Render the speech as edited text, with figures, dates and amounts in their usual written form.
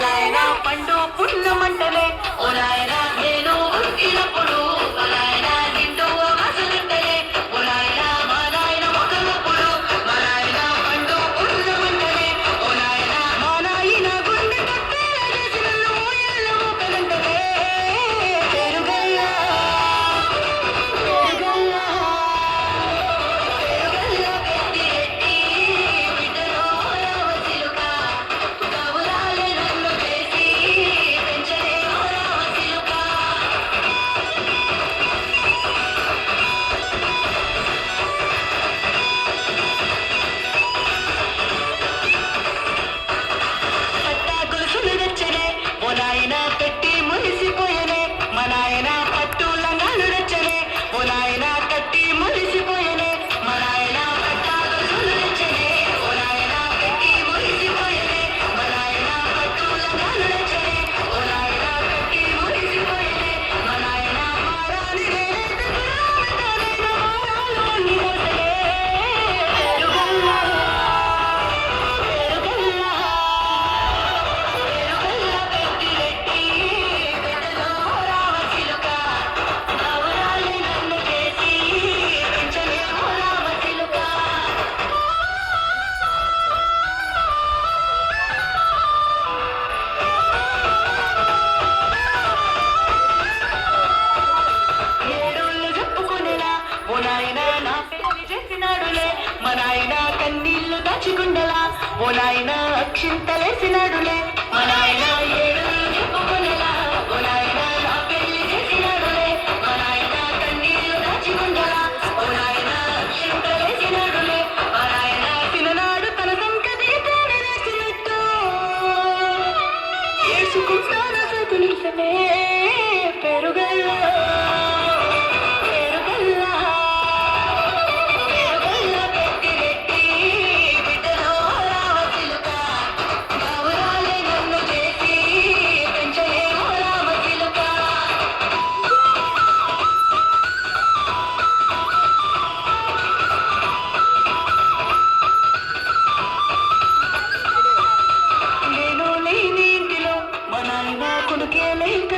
నాయన పండు పుణ్యమంటలే ఓ నాయన నేను ఉట్టినప్పుడు ఓ నాయన నిండు అసలుంటలే ఓ నాయన మా నాయన మొదలప్పుడు మా నాయన పండు పుణ్యమంటలే ఓ నాయన మా నాయన గుండె కట్టేలా చేసి నన్ను ఊయల్లో ఊపలంటలే పెరుగల్లా పెరుగల్లా పెరుగల్లా పెట్టి రెట్టి బిడ్డలో రావసిలుక కవురాలే నన్ను చేసి పెంచలే రావసిలుక పట్టా గొలుసులు తెచ్చనే ఓ నాయన పెట్టి మురిసిపోయనే మా నాయన పట్టు లంగాలు తెచ్చనే ఓ నాయన కట్టి మురిసిపోయనే మా నాయన పట్టా గొలుసులు తెచ్చనే ఓ నాయన పెట్టి మురిసిపోయనే మా నాయన పట్టు లంగాలు తెచ్చనే ఓ నాయన కట్టి మురిసిపోయనే మా నాయన మారాలి రేటకురావటానైనా మారాలు అన్ని మోసలే పెరుగల్లా పెరుగల్లా పెరుగల్లా పెట్టి రెట్టి బిడ్డలో రావసిలుక కవురాలి నన్ను చేసి పెంచలే రావసిలుక ఏడోళ్ళు చెప్పుకునేలా ఓ నాయన నా పెళ్లి చేసినాడులే మా నాయన కన్నీళ్లు దాచుకుండలా ఓ నాయన అక్షింతలేసినాడులే మా నాయన ఏడోళ్ళు చెప్పుకునేలా ఓ నాయన నా పెళ్లి చేసినాడులే మా నాయన కన్నీళ్లు దాచుకుండలా ఓ నాయన అక్షింతలేసినాడులే మా నాయన తిననాడు తన సంకటి తానే రాసినట్టు ఏడ్చుకుంటాను సగులిసమే పెరుగల్లా పెరుగల్లా పెరుగల్లా పెట్టి రెట్టి బిడ్డలో రావసిలుక కవురాలే నన్ను చేసి పెంచలే రావసిలుక నేను లేని ఇంటిలో మా నాయన కొడుకే లేక